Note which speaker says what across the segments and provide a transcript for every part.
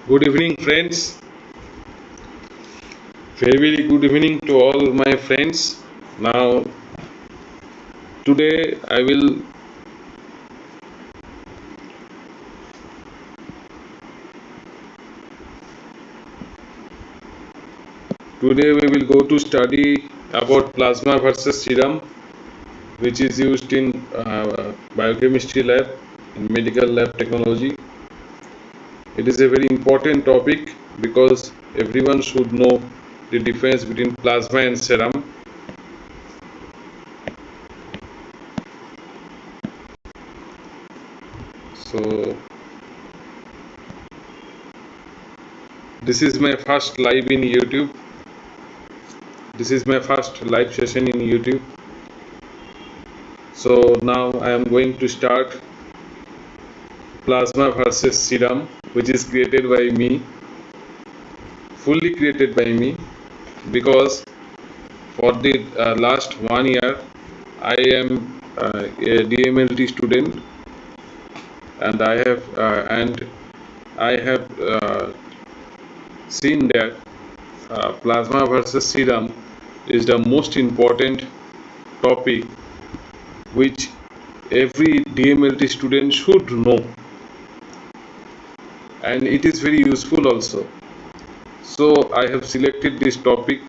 Speaker 1: Good evening, friends. Very good evening to all my friends. Now, today I will today we will go to study about plasma versus serum, which is used in biochemistry lab in medical lab technology. It is a very important topic because everyone should know the difference between plasma and serum. So, this is my first live in YouTube. This is my first live session in YouTube. So now I am going to start plasma versus serum, which is created by me, fully created by me, because for the last 1 year I am a DMLT student, and I have seen that plasma versus serum is the most important topic which every DMLT student should know, and it is very useful also. So I have selected this topic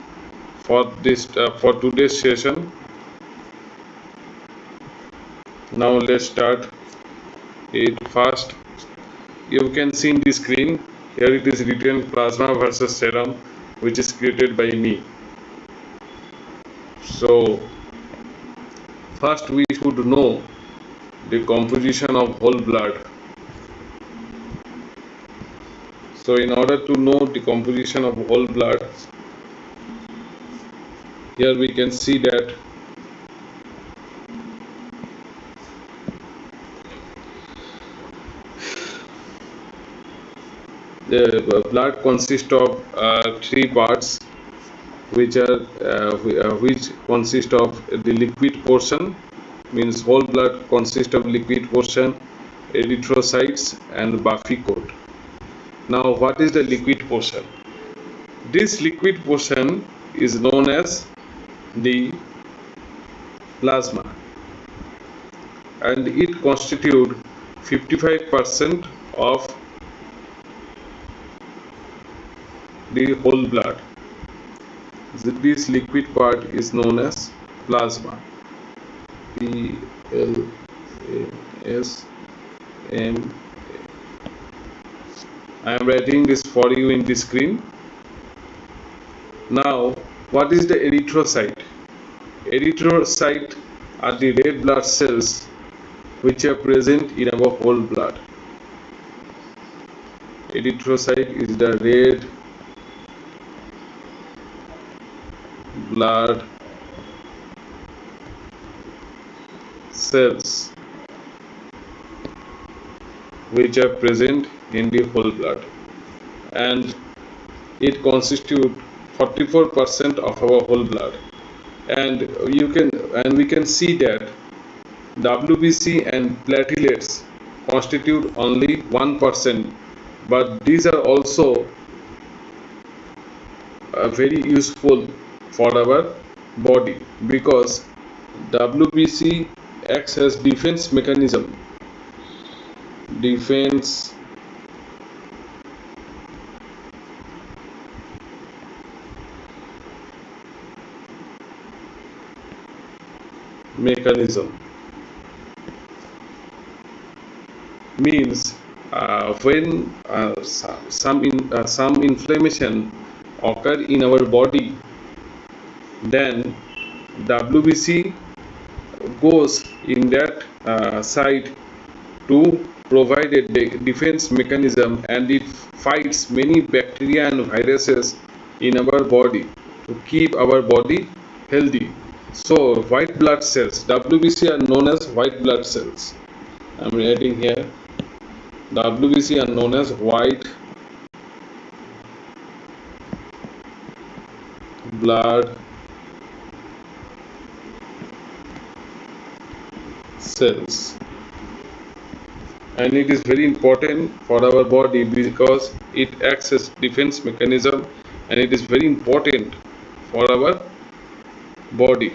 Speaker 1: for today's session. Now let's start it first. You can see in the screen here it is written plasma versus serum, which is created by me. So first we should know the composition of whole blood. So in order to know the composition of whole blood, here we can see that the blood consists of three parts, which consist of the liquid portion, means whole blood consists of liquid portion, erythrocytes and Buffy coat. Now what is the liquid portion? This liquid portion is known as the plasma, and it constitutes 55% of the whole blood. This liquid part is known as plasma. P-L-A-S-M. I am writing this for you in the screen. Now, what is the erythrocyte? Erythrocyte are the red blood cells which are present in our whole blood. Erythrocyte is the red blood cells which are present in the whole blood, and it constitutes 44% of our whole blood. And we can see that WBC and platelets constitute only 1%, but these are also very useful for our body because WBC acts as defense mechanism. Defense mechanism means when some inflammation occur in our body, then WBC goes in that side to provide a defense mechanism, and it fights many bacteria and viruses in our body to keep our body healthy. So white blood cells, WBC are known as white blood cells. I am writing here, WBC are known as white blood cells, and it is very important for our body because it acts as defense mechanism, and it is very important for our body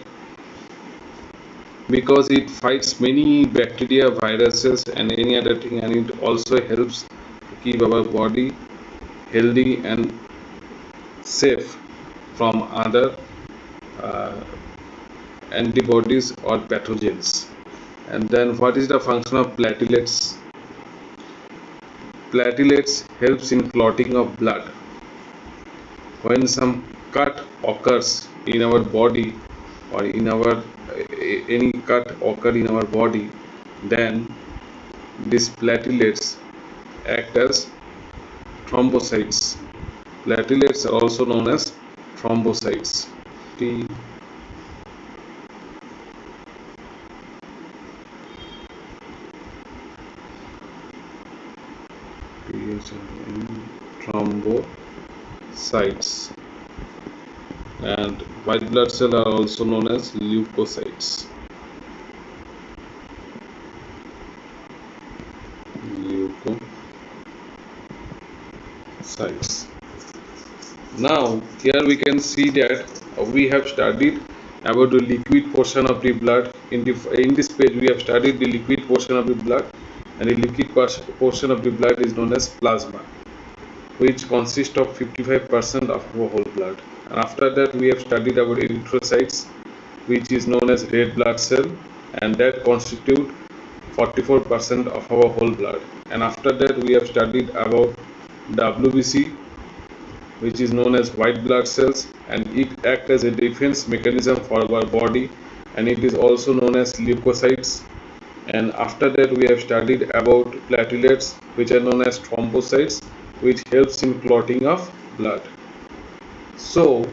Speaker 1: because it fights many bacteria, viruses and any other thing, and it also helps to keep our body healthy and safe from other uh, antibodies or pathogens. And then what is the function of platelets? Platelets helps in clotting of blood. When some cut occurs in our body or in our any cut occur in our body, then these platelets act as thrombocytes. Platelets are also known as thrombocytes. T thrombocytes, and white blood cells are also known as leukocytes. Leukocytes. Now here we can see that we have studied about the liquid portion of the blood. In this page we have studied the liquid portion of the blood, and the liquid portion of the blood is known as plasma, which consists of 55% of our whole blood. And after that we have studied about erythrocytes, which is known as red blood cell, and that constitute 44% of our whole blood. And after that we have studied about WBC, which is known as white blood cells, and it acts as a defense mechanism for our body, and it is also known as leukocytes. And after that we have studied about platelets, which are known as thrombocytes, which helps in clotting of blood. So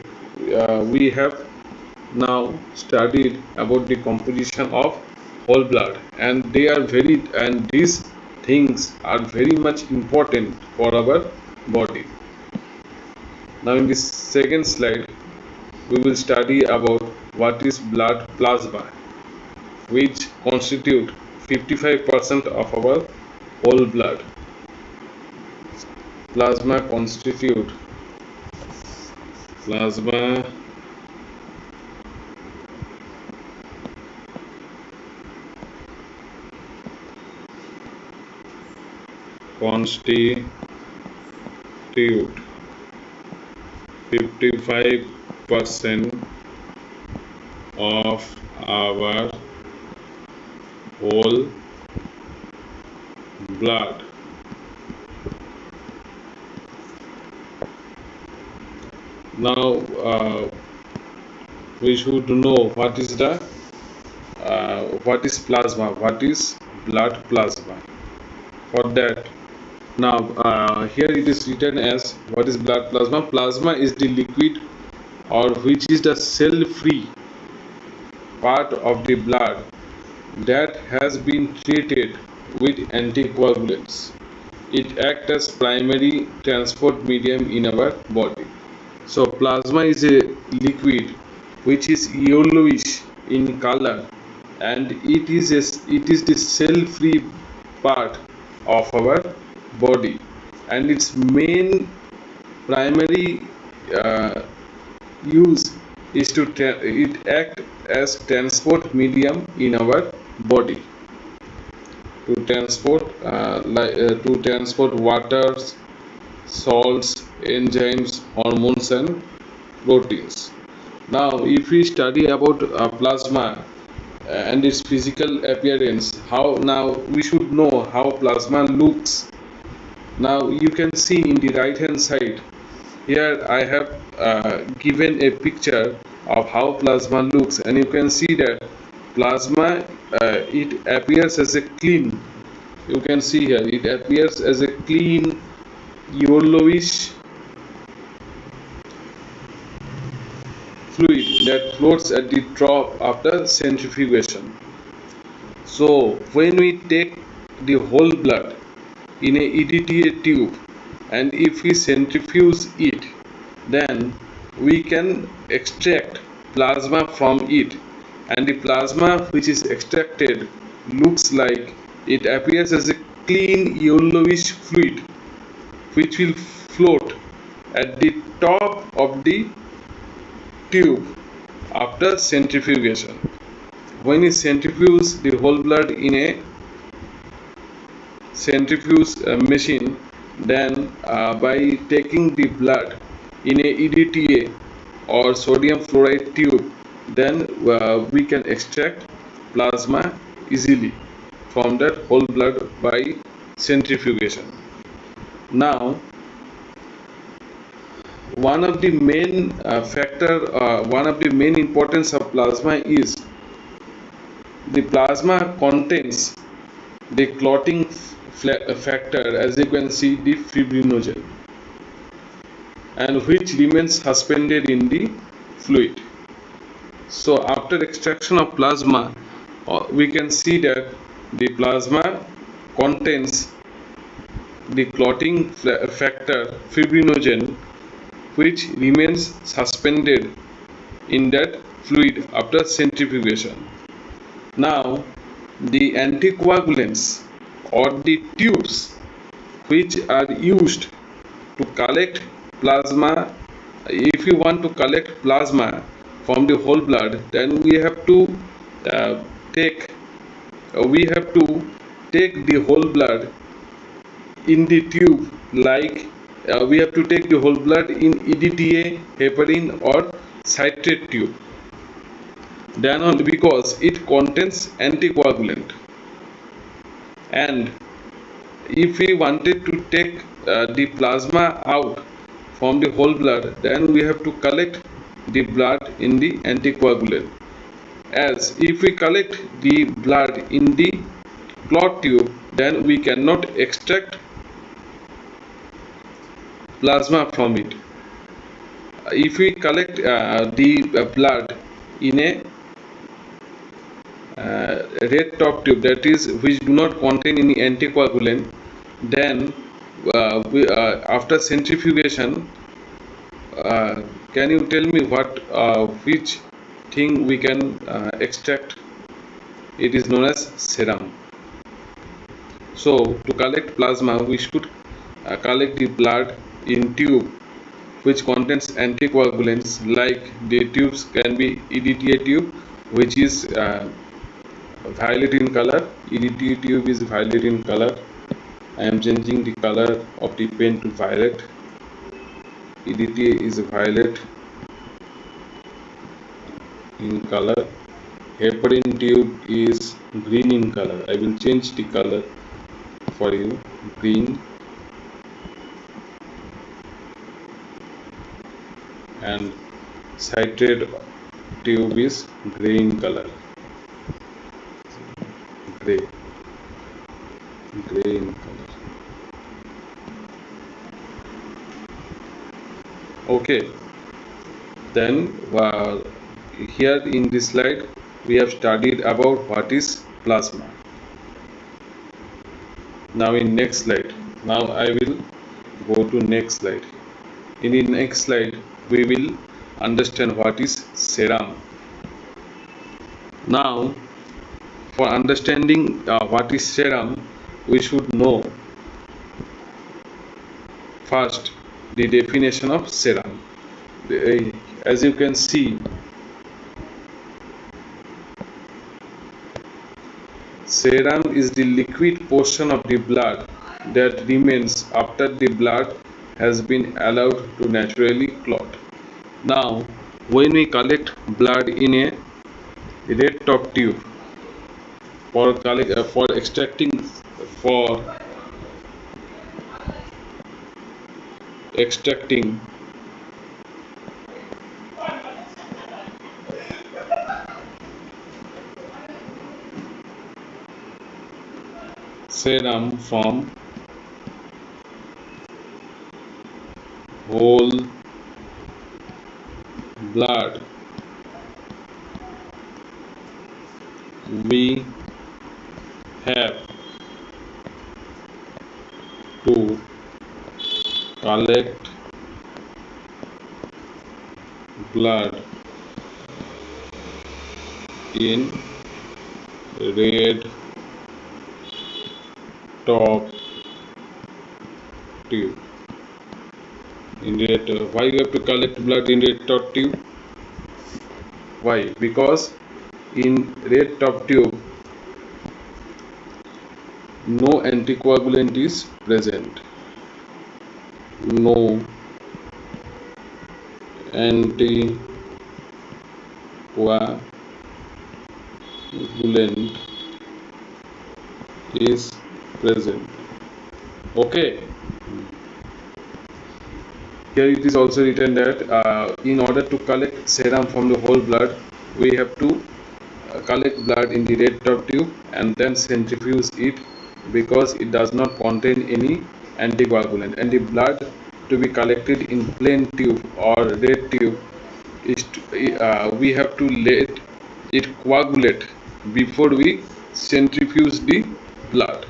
Speaker 1: we have now studied about the composition of whole blood, and these things are very much important for our body. Now in this second slide we will study about what is blood plasma, which constitute 55% of our whole blood. Plasma constitute constitute 55% of our whole blood. Now we should know what is plasma, what is blood plasma. For that, now here it is written as what is blood plasma. Plasma is the liquid, or which is the cell-free part of the blood that has been treated with anticoagulants. It acts as primary transport medium in our body. So plasma is a liquid which is yellowish in color, and it is the cell-free part of our body, and its main primary use is to it act as transport medium in our body to transport waters, salts, enzymes, hormones and proteins. Now if we study about plasma and its physical appearance, now we should know how plasma looks. Now you can see in the right hand side here I have given a picture of how plasma looks, and you can see that plasma it appears as a clean, you can see here it appears as a clean yellowish fluid that floats at the top after centrifugation. So when we take the whole blood in a EDTA tube, and if we centrifuge it, then we can extract plasma from it, and the plasma which is extracted looks like, it appears as a clean yellowish fluid which will float at the top of the tube after centrifugation. When you centrifuge the whole blood in a centrifuge machine, then by taking the blood in a EDTA or sodium fluoride tube, then we can extract plasma easily from that whole blood by centrifugation. Now, one of the main one of the main importance of plasma is the plasma contains the clotting factor, as you can see, the fibrinogen, and which remains suspended in the fluid. So after extraction of plasma, we can see that the plasma contains the clotting factor fibrinogen, which remains suspended in that fluid after centrifugation. Now, the anticoagulants or the tubes which are used to collect plasma, if you want to collect plasma from the whole blood, then we have to take the whole blood in the tube, like we have to take the whole blood in EDTA, heparin or citrate tube. Then only, because it contains anticoagulant. And if we wanted to take the plasma out from the whole blood, then we have to collect the blood in the anticoagulant. As if we collect the blood in the clot tube, then we cannot extract plasma from it. If we collect the blood in a red top tube, that is, which do not contain any anticoagulant, then after centrifugation, can you tell me which thing we can extract? It is known as serum. So to collect plasma, we should collect the blood in tube which contains anticoagulants, like the tubes can be EDTA tube, which is violet in color. EDTA tube is violet in color. I am changing the color of the pen to violet. EDTA is violet in color. Heparin tube is green in color. I will change the color for you. Green. And citrate tube is gray in color. Gray in color. Okay, then here in this slide we have studied about what is plasma. Now in next slide, now I will go to next slide. In the next slide we will understand what is serum. Now, for understanding what is serum, we should know first the definition of serum. As you can see, serum is the liquid portion of the blood that remains after the blood has been allowed to naturally clot. Now, when we collect blood in a red top tube for extracting serum from whole blood, we have to collect blood in red top tube. In red, why you have to collect blood in red top tube? Why? Because in red top tube no anticoagulant is present. No anticoagulant is present. Okay. Here it is also written that in order to collect serum from the whole blood, we have to collect blood in the red top tube and then centrifuge it, because it does not contain any anticoagulant, and the blood to be collected in plain tube or red tube is we have to let it coagulate before we centrifuge the blood.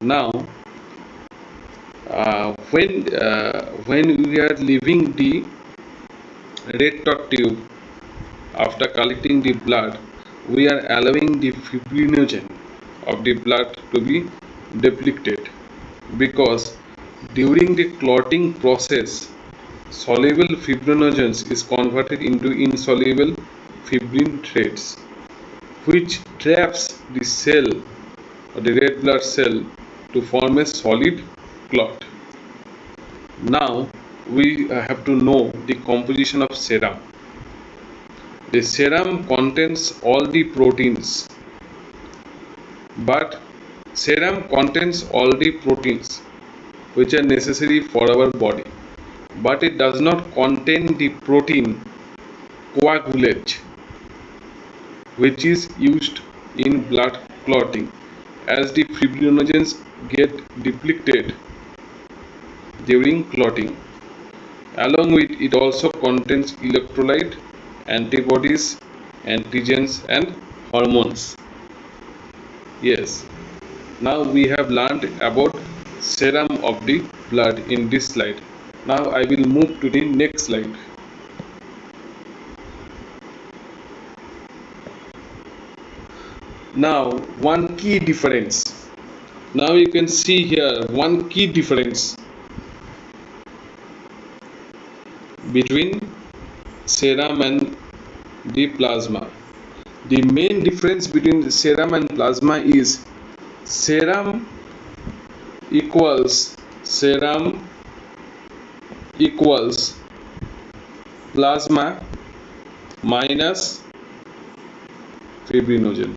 Speaker 1: Now when we are leaving the red top tube after collecting the blood, we are allowing the fibrinogen of the blood to be depleted, because during the clotting process soluble fibrinogens is converted into insoluble fibrin threads, which traps the cell or the red blood cell to form a solid clot. Now we have to know the composition of serum. The serum contains all the proteins, but serum contains all the proteins which are necessary for our body, but it does not contain the protein coagulate, which is used in blood clotting, as the fibrinogens get depleted during clotting. Along with it also contains electrolyte, antibodies, antigens and hormones. Yes, now we have learned about serum of the blood in this slide. Now I will move to the next slide. Now one key difference. Now you can see here one key difference between serum and the plasma. The main difference between the serum and plasma is serum equals plasma minus fibrinogen.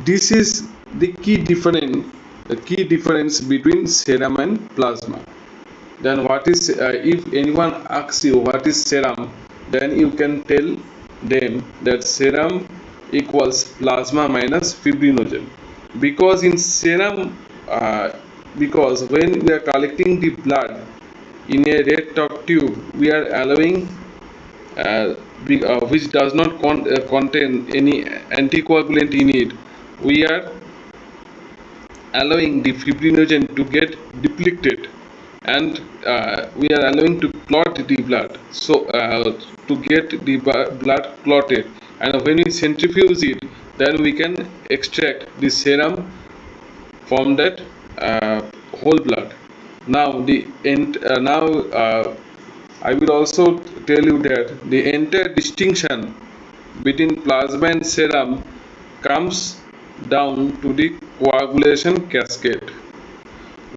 Speaker 1: This is the key difference between serum and plasma. Then what is if anyone asks you what is serum, then you can tell them that serum equals plasma minus fibrinogen, because in serum because when we are collecting the blood in a red top tube, we are allowing which does not contain any anticoagulant in it, we are allowing the fibrinogen to get depleted, and we are allowing to clot the blood, so to get the blood clotted, and when we centrifuge it, then we can extract the serum from that whole blood. Now I will also tell you that the entire distinction between plasma and serum comes down to the coagulation cascade.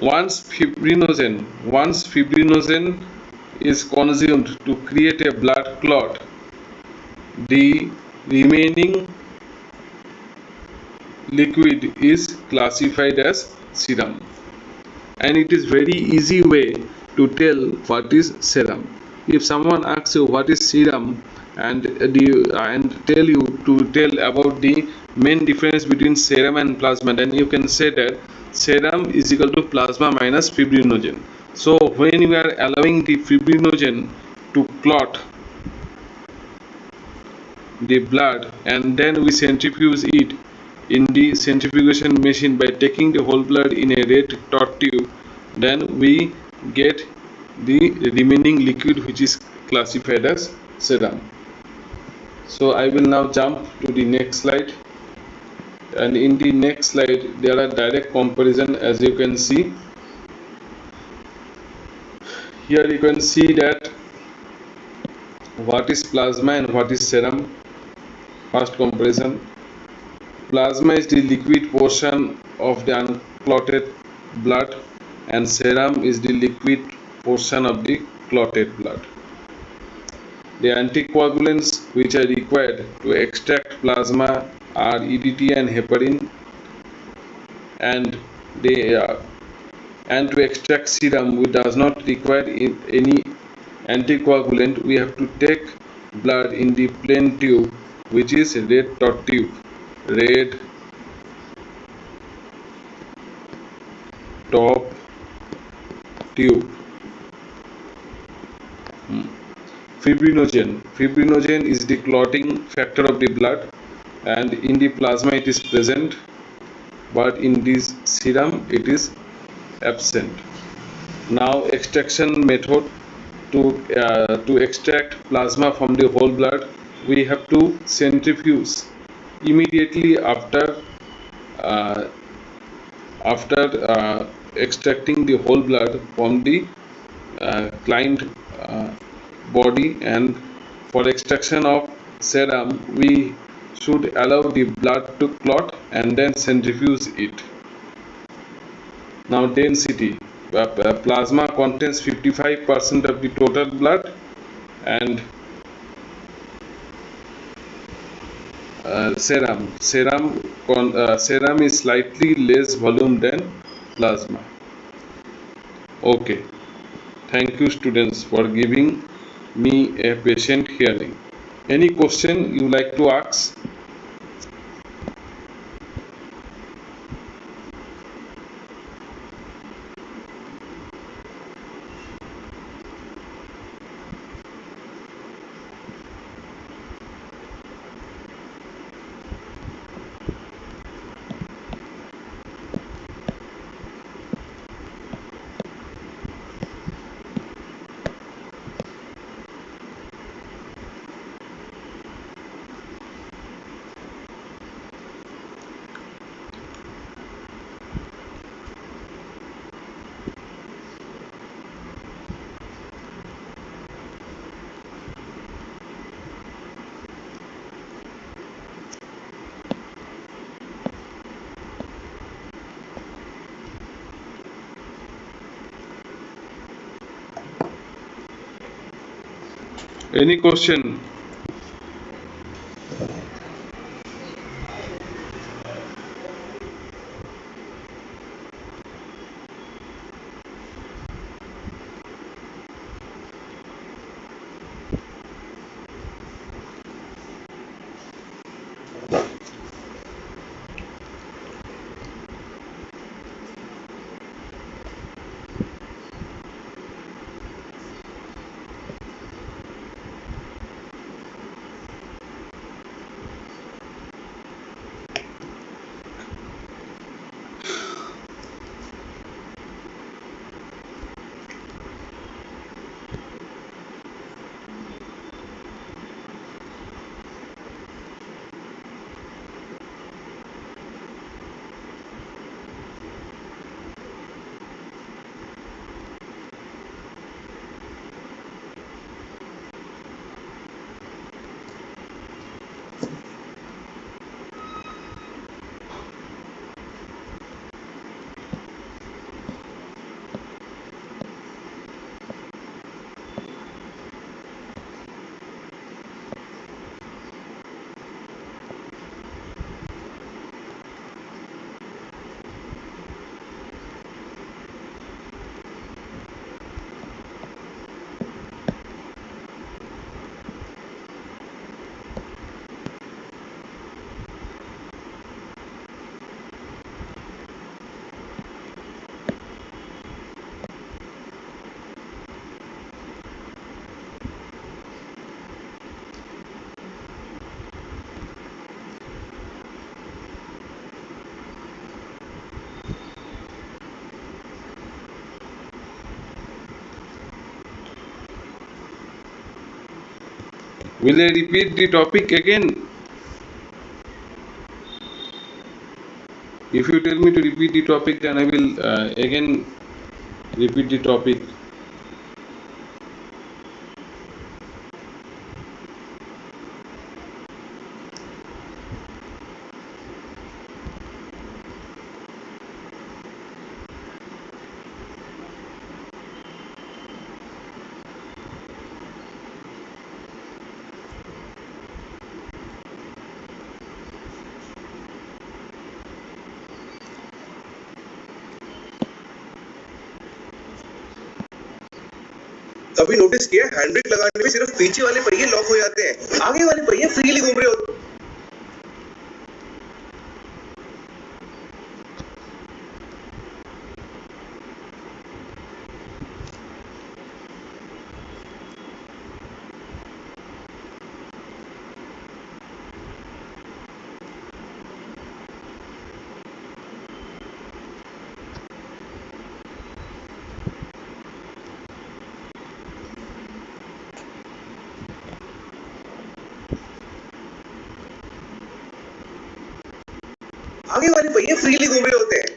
Speaker 1: Once fibrinogen is consumed to create a blood clot, the remaining liquid is classified as serum, and it is very easy way to tell what is serum. If someone asks you what is serum and tell you to tell about the main difference between serum and plasma, then you can say that serum is equal to plasma minus fibrinogen. So when we are allowing the fibrinogen to clot the blood and then we centrifuge it in the centrifugation machine by taking the whole blood in a red top tube, then we get the remaining liquid which is classified as serum. So I will now jump to the next slide. and in the next slide there are direct comparison. As you can see here, you can see that what is plasma and what is serum. First comparison: plasma is the liquid portion of the unclotted blood and serum is the liquid portion of the clotted blood. The anticoagulants which are required to extract plasma are EDTA and heparin, and they and to extract serum we does not require any anticoagulant. We have to take blood in the plain tube, which is red top tube. Fibrinogen is the clotting factor of the blood, and in the plasma it is present, but in this serum it is absent. Now extraction method: to extract plasma from the whole blood, we have to centrifuge immediately uh, after extracting the whole blood from the client body. And for extraction of serum we should allow the blood to clot and then centrifuge it. Now density: plasma contains 55% of the total blood, and serum is slightly less volume than plasma. Okay, thank you students for giving me a patient hearing. Any question you like to ask? Any question? Will I repeat the topic again? If you tell me to repeat the topic, then I will again repeat the topic.
Speaker 2: कभी notice किया hand brake लगाने में सिर्फ पीछे वाले पहिए lock हो जाते हैं, आगे वाले पहिए फ्रीली घूम रहे होते हैं। आगे वाले पहिए फ्रीली घूम रहे होते हैं।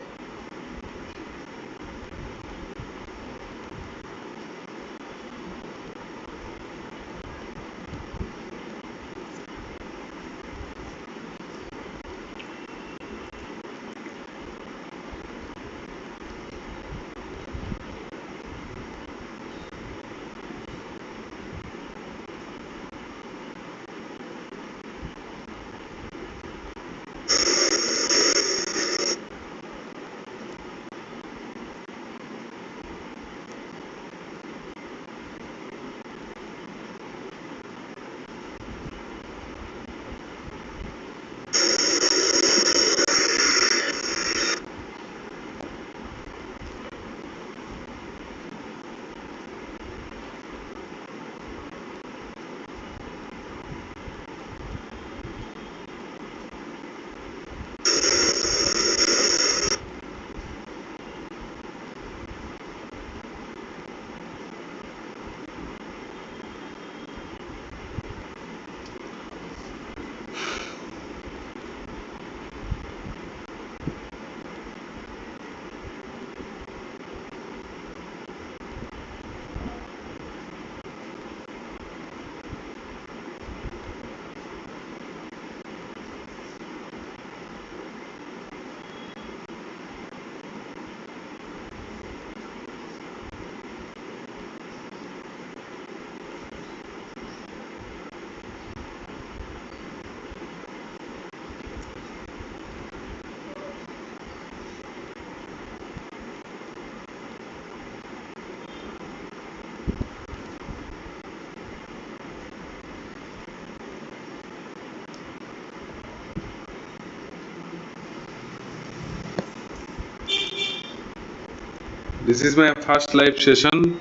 Speaker 1: This is my first live session,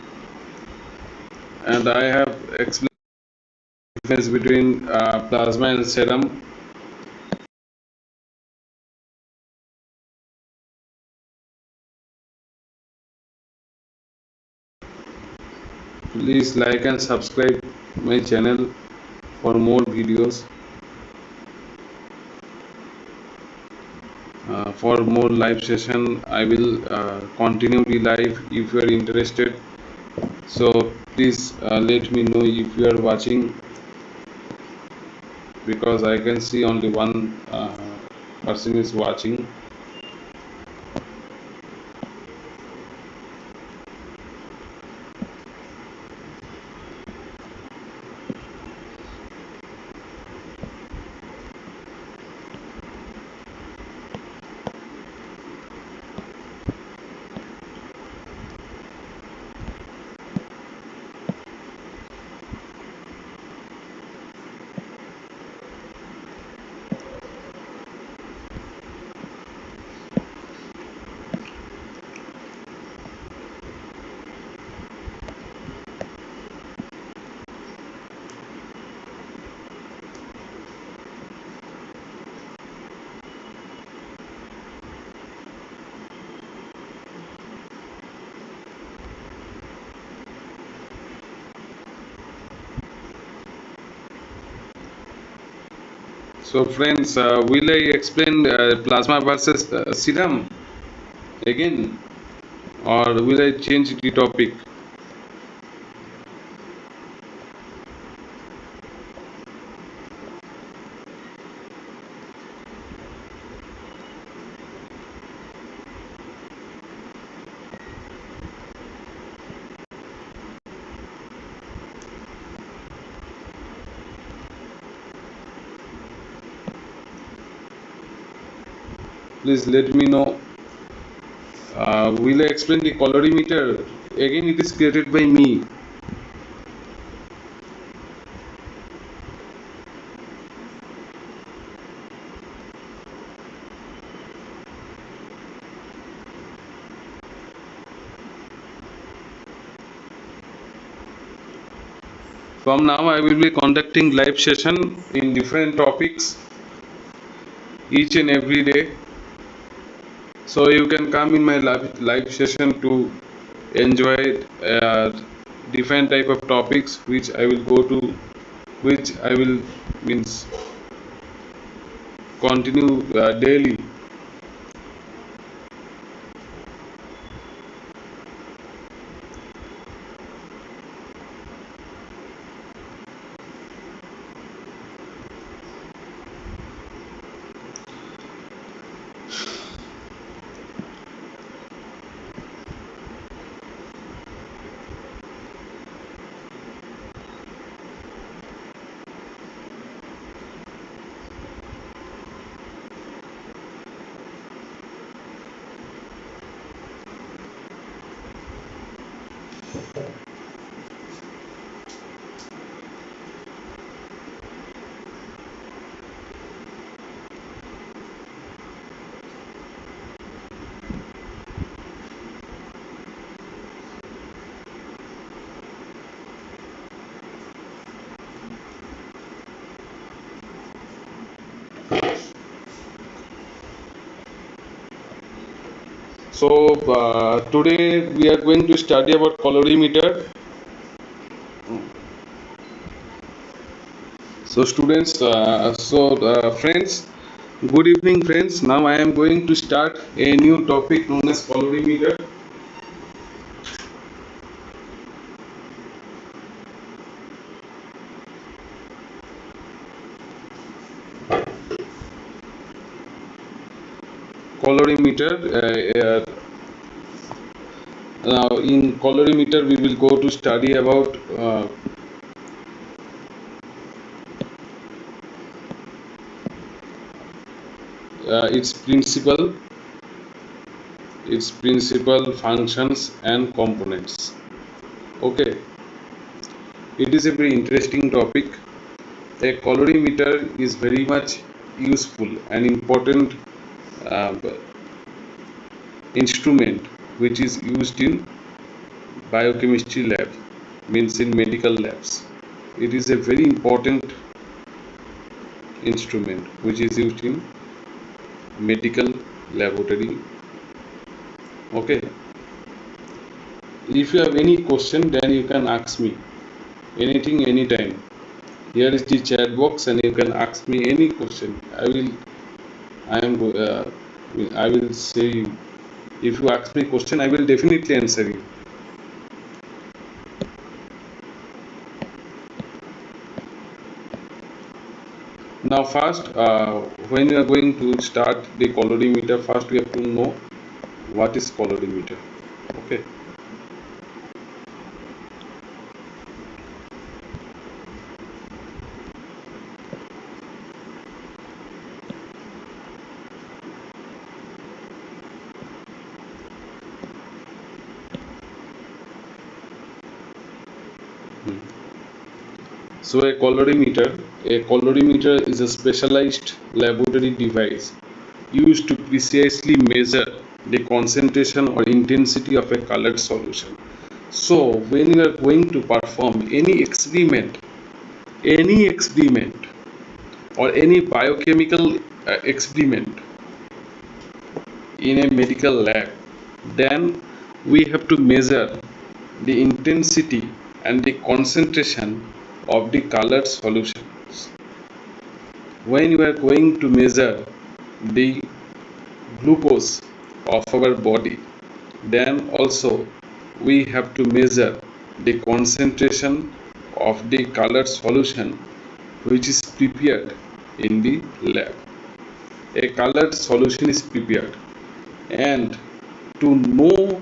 Speaker 1: and I have explained the difference between plasma and serum. Please like and subscribe my channel for more videos. For more live session, I will continue the live if you are interested. So please let me know if you are watching, because I can see only one person is watching. So friends, will I explain plasma versus serum again, or will I change the topic? Please let me know. Will I explain the colorimeter? Again, it is created by me. From now, I will be conducting live session in different topics each and every day. So you can come in my live session to enjoy different type of topics which I will go to, which I will means continue daily. So today we are going to study about colorimeter. So students, friends, good evening friends. Now I am going to start a new topic known as colorimeter. Colorimeter. Now in colorimeter we will go to study about its principle, functions and components. Okay, it is a very interesting topic. A colorimeter is very much useful and important uh, instrument which is used in biochemistry lab, means in medical labs. It is a very important instrument which is used in medical laboratory. Okay, if you have any question then you can ask me anything anytime. Here is the chat box and you can ask me any question. I will say you. If you ask me question I will definitely answer you. Now first, when you are going to start the colorimeter, first we have to know what is colorimeter. Okay. So a colorimeter is a specialized laboratory device used to precisely measure the concentration or intensity of a colored solution. So when you are going to perform any experiment or any biochemical experiment in a medical lab, then we have to measure the intensity and the concentration of the colored solutions. when we are going to measure the glucose of our body, then also we have to measure the concentration of the colored solution which is prepared in the lab. A colored solution is prepared, and to know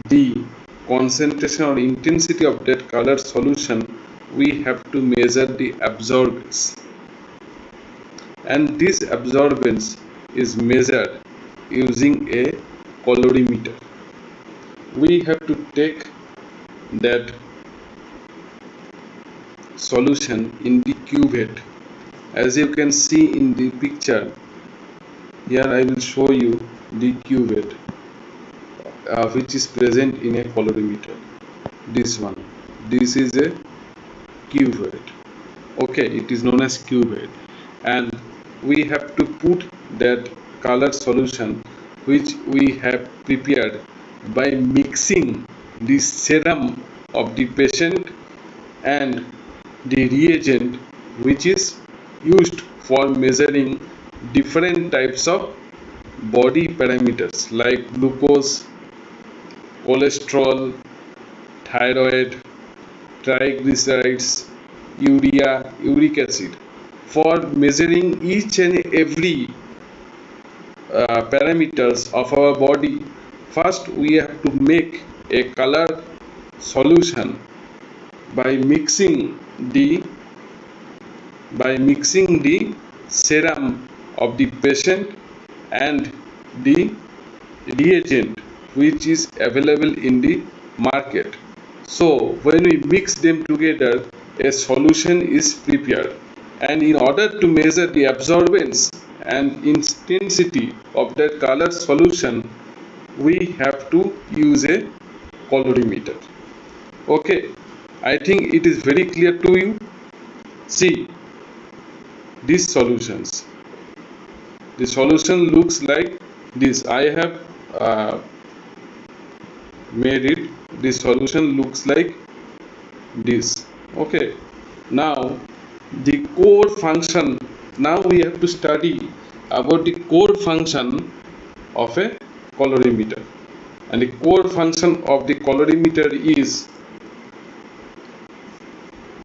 Speaker 1: the concentration or intensity of that colored solution, we have to measure the absorbance, and this absorbance is measured using a colorimeter. We have to take that solution in the cuvette. As you can see in the picture, here I will show you the cuvette which is present in a colorimeter. This one, this is a cuvette. Okay, it is known as cuvette, and we have to put that colored solution which we have prepared by mixing the serum of the patient and the reagent which is used for measuring different types of body parameters like glucose, cholesterol, thyroid, triglycerides, urea, uric acid. For measuring each and every parameters of our body, first we have to make a color solution by mixing the serum of the patient and the reagent which is available in the market. So when we mix them together, a solution is prepared, and in order to measure the absorbance and intensity of that color solution, we have to use a colorimeter. Okay, I think it is very clear to you. See these solutions. The solution looks like this. I have made it. The solution looks like this. Okay, now the core function. Now we have to study about the core function of a colorimeter, and the core function of the colorimeter is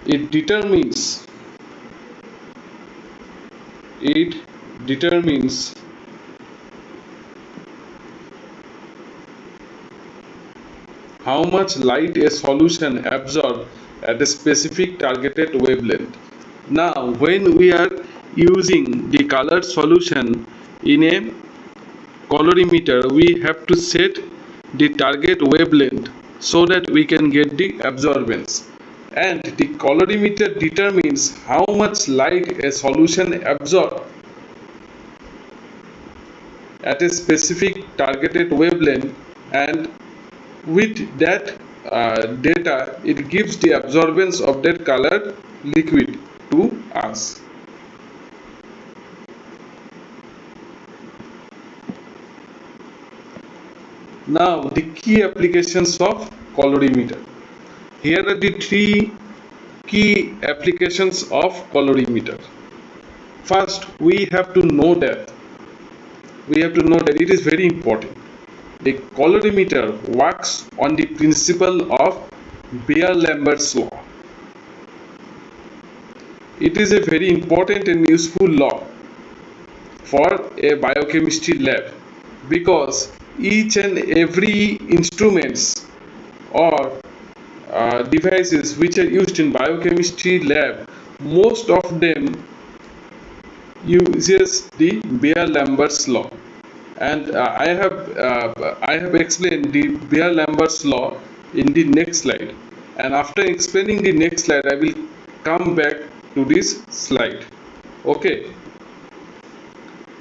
Speaker 1: it determines how much light a solution absorbs at a specific targeted wavelength. Now, when we are using the colored solution in a colorimeter, we have to set the target wavelength so that we can get the absorbance. And the colorimeter determines how much light a solution absorbs at a specific targeted wavelength, and with that data it gives the absorbance of that colored liquid to us. Now the key applications of colorimeter. Here are the three key applications of colorimeter. First, we have to know that it is very important. The colorimeter works on the principle of Beer-Lambert's law. It is a very important and useful law for a biochemistry lab, because each and every instruments or devices which are used in biochemistry lab, most of them uses the Beer-Lambert's law, and I have explained the Beer-Lambert's law in the next slide, and after explaining the next slide I will come back to this slide. Okay,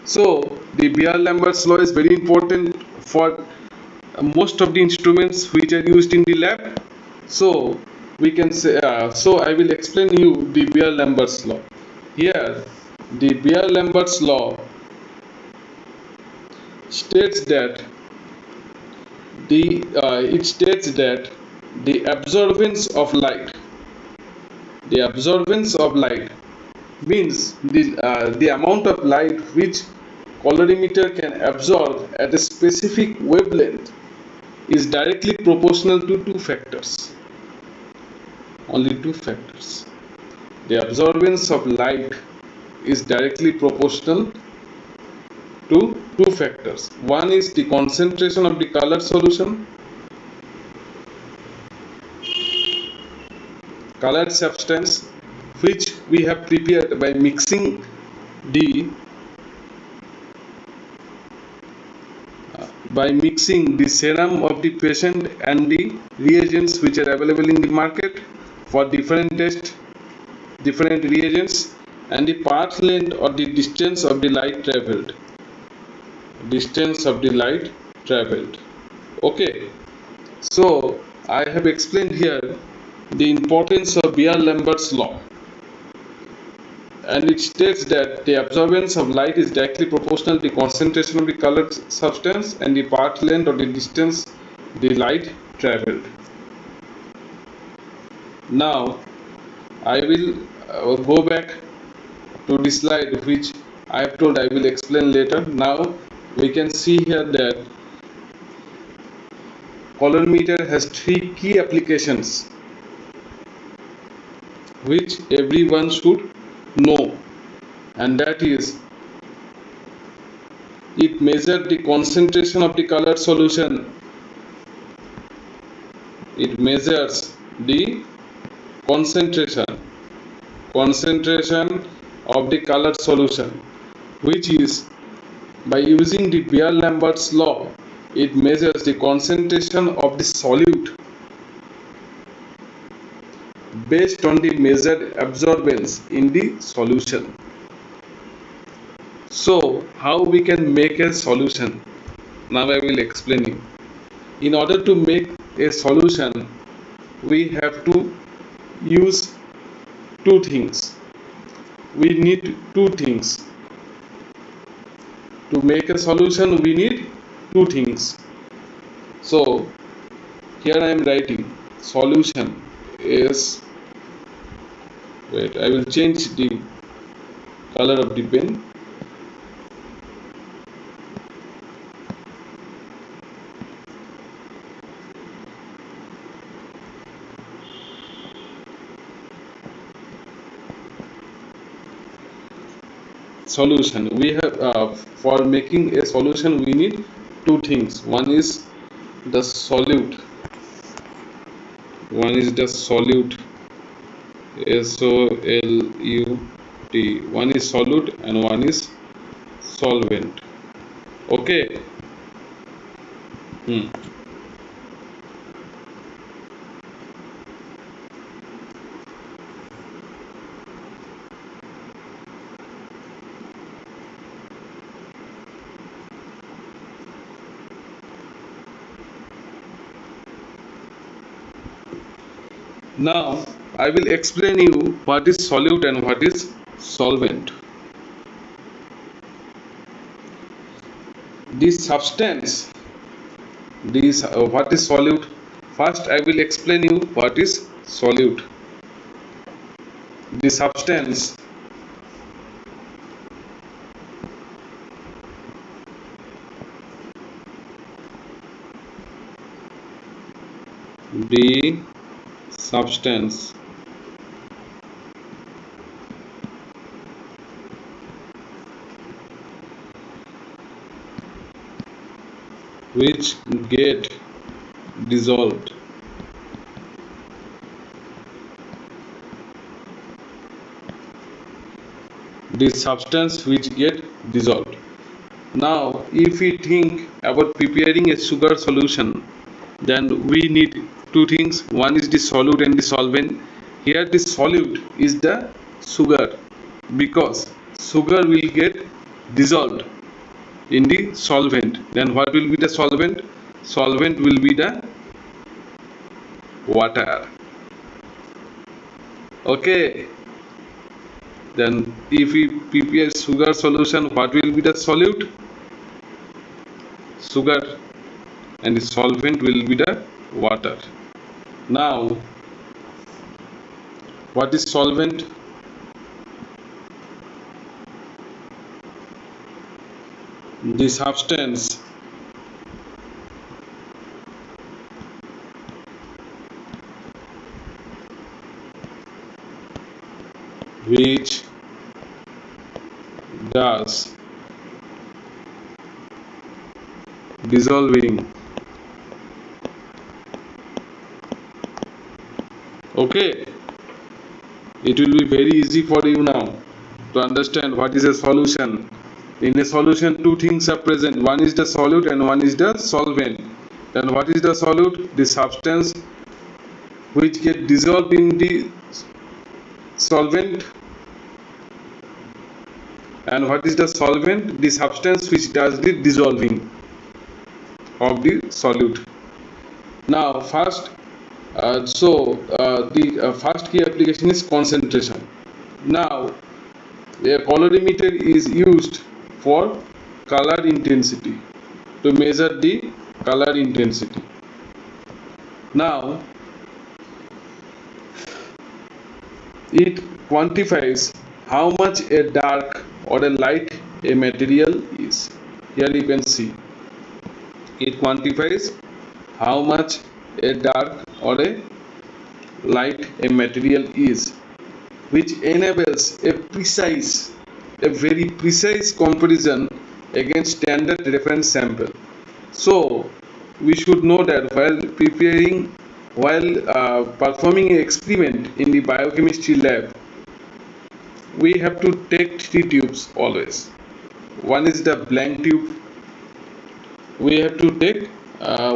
Speaker 1: so the Beer-Lambert's law is very important for most of the instruments which are used in the lab. So we can say so I will explain you the Beer-Lambert's law. Here the Beer-Lambert's law states that the absorbance of light means the amount of light which colorimeter can absorb at a specific wavelength is directly proportional to two factors. Only two factors. The absorbance of light is directly proportional to two factors. One is the concentration of the color solution, colored substance, which we have prepared by mixing the serum of the patient and the reagents which are available in the market for different tests, different reagents, and the path length or the distance of the light traveled. Okay, so I have explained here the importance of Beer-Lambert's law, and it states that the absorbance of light is directly proportional to the concentration of the colored substance and the path length or the distance the light traveled. Now I will go back to the slide which I have told I will explain later. Now we can see here that colorimeter has three key applications which everyone should know, and that is, it measures the concentration of the colored solution. It measures the concentration of the colored solution, which is, by using the Beer-Lambert's law, it measures the concentration of the solute based on the measured absorbance in the solution. So how we can make a solution? Now I will explain you. In order to make a solution, we have to use two things. We need two things. To make a solution, we need two things. So here I am writing solution is, wait, I will change the color of the pen. Solution, we have for making a solution we need two things. One is the solute, SOLUT. One is solute and one is solvent. Okay. Now I will explain you what is solute and what is solvent. This substance, what is solute? First I will explain you what is solute. The substance which get dissolved. The substance which get dissolved. Now if we think about preparing a sugar solution, then we need two things. One is the solute and the solvent. Here the solute is the sugar, because sugar will get dissolved in the solvent. Then what will be the solvent? Solvent will be the water. Okay. Then if we prepare sugar solution, what will be the solute? Sugar, and the solvent will be the water. Now what is solvent? the substance which does dissolving. Okay, it will be very easy for you now to understand what is a solution. In a solution, two things are present. One is the solute and one is the solvent. Then what is the solute? The substance which get dissolved in the solvent. And what is the solvent? The substance which does the dissolving of the solute. Now first, the first key application is concentration. Now a colorimeter is used for color intensity, to measure the color intensity. Now it quantifies how much a dark or a light a material is. Here you can see it quantifies how much a dark or a light a material is, which enables a very precise comparison against standard reference sample. So we should know that while performing an experiment in the biochemistry lab, we have to take three tubes always. One is the blank tube. We have to take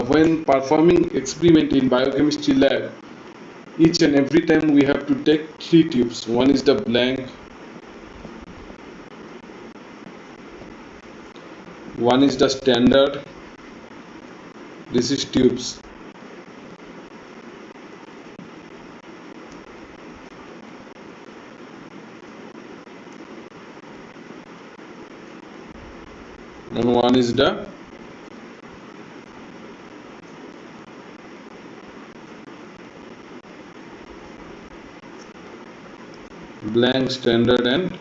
Speaker 1: when performing experiment in biochemistry lab, each and every time we have to take three tubes. One is the blank, one is the standard, this is tubes, and one is the blank, standard and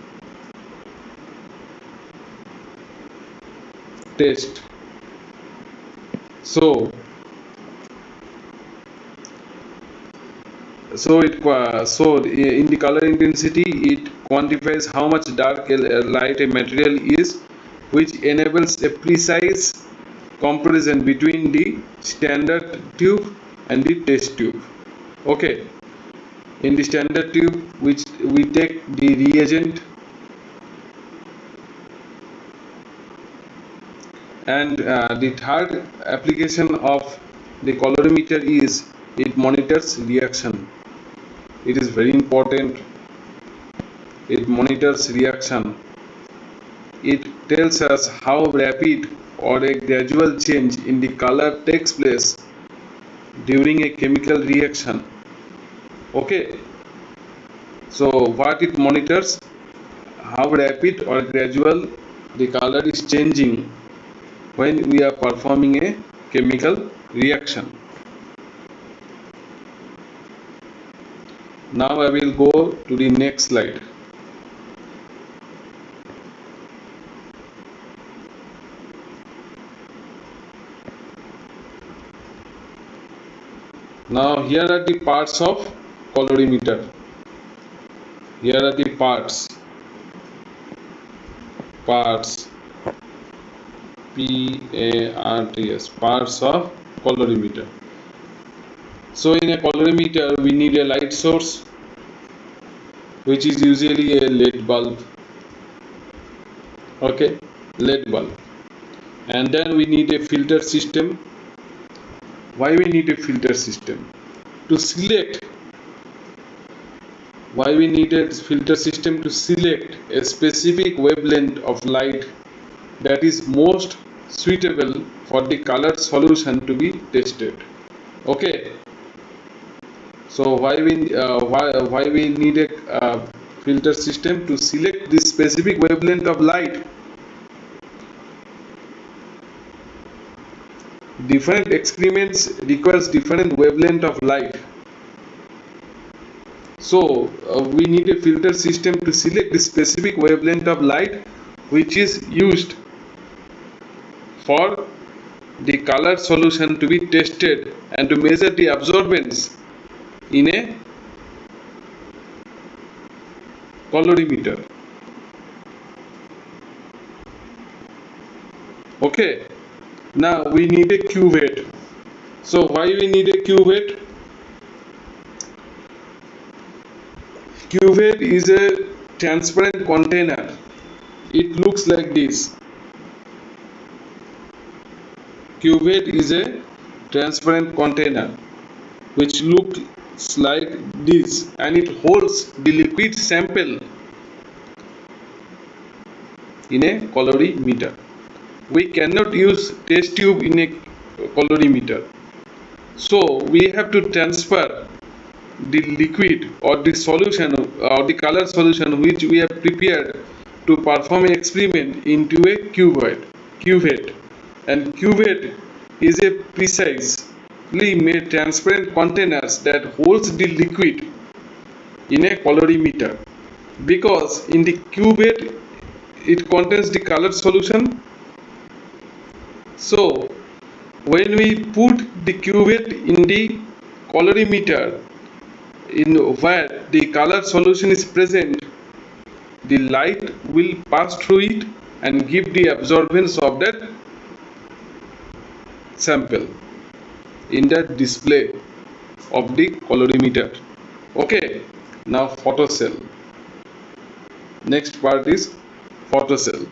Speaker 1: test. So in the color intensity, it quantifies how much dark light a material is, which enables a precise comparison between the standard tube and the test tube. Okay, in the standard tube, which we take the reagent, and the third application of the colorimeter is it monitors reaction. It is very important. It monitors reaction. It tells us how rapid or a gradual change in the color takes place during a chemical reaction. Okay, so what it monitors, how rapid or gradual the color is changing when we are performing a chemical reaction. Now I will go to the next slide. Now here are the parts of colorimeter. Here are the parts PARTS, parts of colorimeter. So in a colorimeter we need a light source, which is usually a LED bulb. Okay, LED bulb. And then we need a filter system. Why we need a filter system? To select. Why we need a filter system? To select a specific wavelength of light that is most suitable for the colored solution to be tested. Okay. So why we need a filter system? To select this specific wavelength of light. Different experiments requires different wavelength of light. So we need a filter system to select the specific wavelength of light which is used for the color solution to be tested and to measure the absorbance in a colorimeter. Okay, now we need a cuvette. So why we need a cuvette? Cuvette is a transparent container. It looks like this. Cuvette is a transparent container which looks like this, and it holds the liquid sample in a colorimeter. We cannot use test tube in a colorimeter. So we have to transfer the liquid or the solution or the color solution which we have prepared to perform an experiment into a cuvette. And cuvette is a precisely made transparent containers that holds the liquid in a colorimeter, because in the cuvette it contains the color solution. So when we put the cuvette in the colorimeter in where the color solution is present, the light will pass through it and give the absorbance of that sample in the display of the colorimeter. Okay, now photocell. Next part is photocell.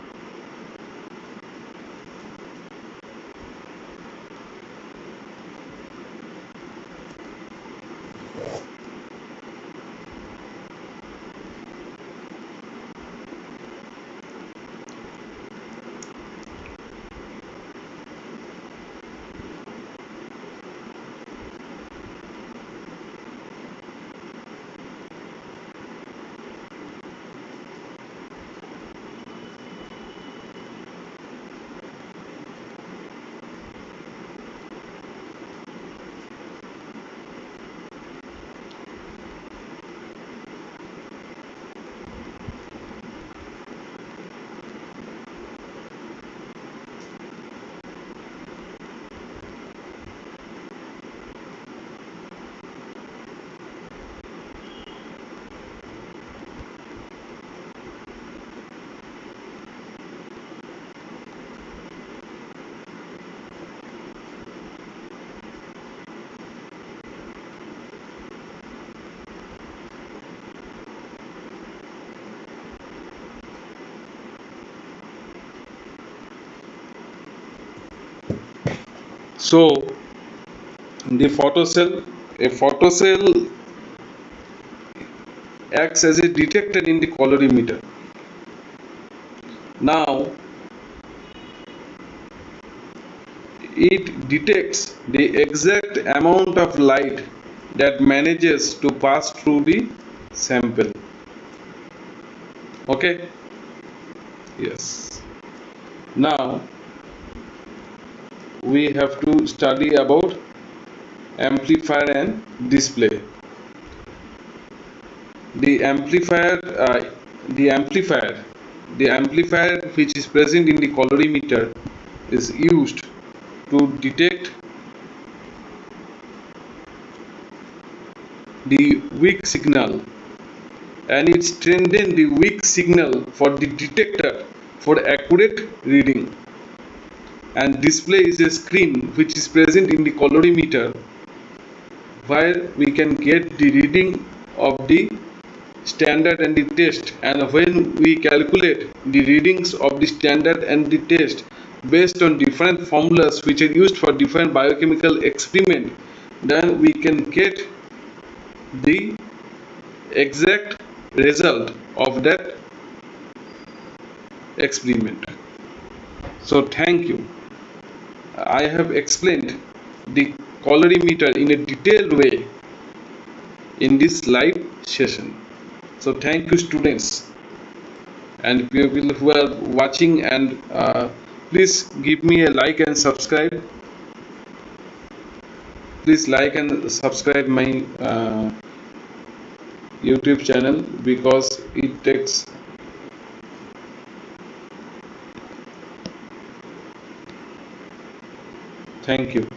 Speaker 1: So the photocell acts as a detector in the colorimeter. Now it detects the exact amount of light that manages to pass through the sample. Okay, yes. Now we have to study about amplifier and display. The amplifier which is present in the colorimeter is used to detect the weak signal, and it strengthens the weak signal for the detector for accurate reading. And display is a screen which is present in the colorimeter where we can get the reading of the standard and the test, and when we calculate the readings of the standard and the test based on different formulas which are used for different biochemical experiment, then we can get the exact result of that experiment. So thank you. I have explained the colorimeter in a detailed way in this live session. So thank you, students and people who are watching, and please give me a like and subscribe. Please like and subscribe my YouTube channel, because it takes Thank you.